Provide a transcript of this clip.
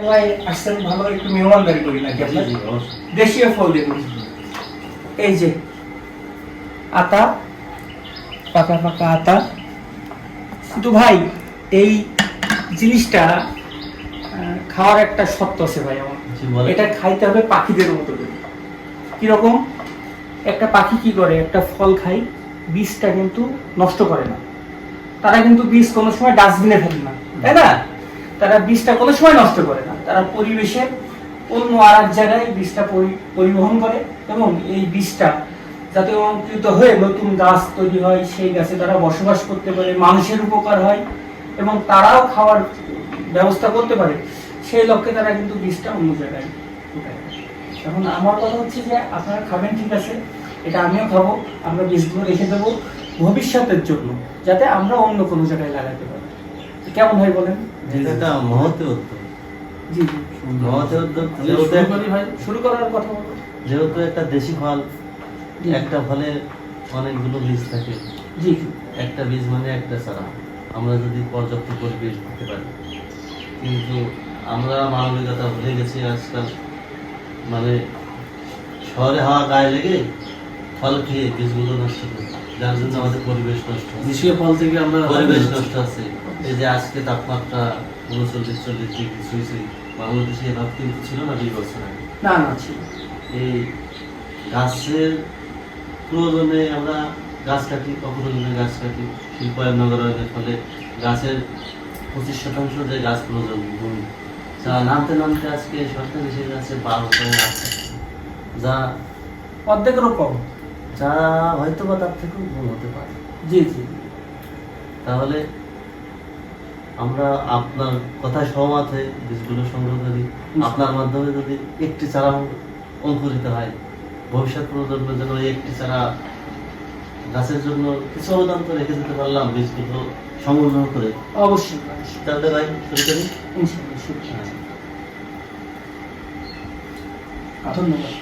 ভাই আসছেন ভালো একটু মেহমানদারি করি নাকি আপনার দেশীয় ফল দেখুন এই যে আতা পাকা পাকা আতা কিন্তু ভাই এই জিনিসটা খাওয়ার একটা সত্য আছে ভাই আমার এটা খাইতে হবে পাখিদের মতো করে কিরকম একটা পাখি কি করে একটা ফল খাই বীজটা কিন্তু নষ্ট করে না তারা কিন্তু বীজ কোনো সময় ডাস্টবিনে ফেলে না তাই না তারা বীজটা কোনো সময় নষ্ট করে না তারা পরিবেশের অন্য আর এক জায়গায় বীজটা পরিবহন করে এবং এই বীজটা যাতে অঙ্কুরিত হয়ে নতুন গাছ তৈরি হয় সেই গাছে তারা বসবাস করতে পারে মানুষের উপকার হয় এবং তারাও খাওয়ার ব্যবস্থা করতে পারে সেই লক্ষ্যে তারা কিন্তু বীজটা অন্য জায়গায় উঠায় এখন আমার কথা হচ্ছে যে আপনারা খাবেন ঠিক আছে এটা আমিও খাবো আমরা বীজগুলো রেখে দেবো ভবিষ্যতের জন্য যাতে আমরা অন্য কোনো জায়গায় লাগাতে পারি কেমন হয় বলেন এটা মহতে উদ্যোগ জি জি মহতে উদ্যোগ শুরু করার কথা বলবো যেহেতু একটা দেশি ফল একটা ফলে অনেকগুলো বীজ থাকে জি একটা বীজ মানে একটা চারা আমরা যদি পর্যাপ্ত পরিবেশ দিতে পারি কিন্তু আমরা মানবিকতা ভুলে গেছি আজকাল মানে শহরে হাওয়া গায়ে লেগে ফল খেয়ে বীজগুলো নষ্ট করে যার জন্য আমাদের পরিবেশ নষ্ট দেশীয় ফল থেকে আমরা পরিবেশ নষ্ট আছে এই যে আজকে তাপমাত্রা 39-40 ডিগ্রি ছুঁয়েছে বাংলাদেশে এভাবে কিন্তু ছিল না 2 বছর আগে না না ছিল এই গাছের প্রয়োজনে আমরা গাছ কাটি অপ্রয়োজনে গাছ কাটি শিল্পায়ন নগরায়নের ফলে গাছের 25% যে গাছ প্রয়োজন ভূমি যা নামতে নামতে আজকে সরকার হিসেবে আছে 12.8 যা অর্ধেকেরও কম যা হয়তো বা তার থেকেও ভুল হতে পারে জি জি তাহলে আমরা আপনার কথায় সহমত হয়ে বীজগুলো সংগ্রহ করি আপনার মাধ্যমে যদি একটি চারা অঙ্কুরিত হয় ভবিষ্যৎ প্রজন্মের জন্য এই একটি চারা গাছের জন্য কিছু অবদান তো রেখে দিতে পারলাম বীজগুলো সংগ্রহ করে অবশ্যই তাহলে ভাই শুরু করি ইনশাআল্লাহ শুরু করি। ধন্যবাদ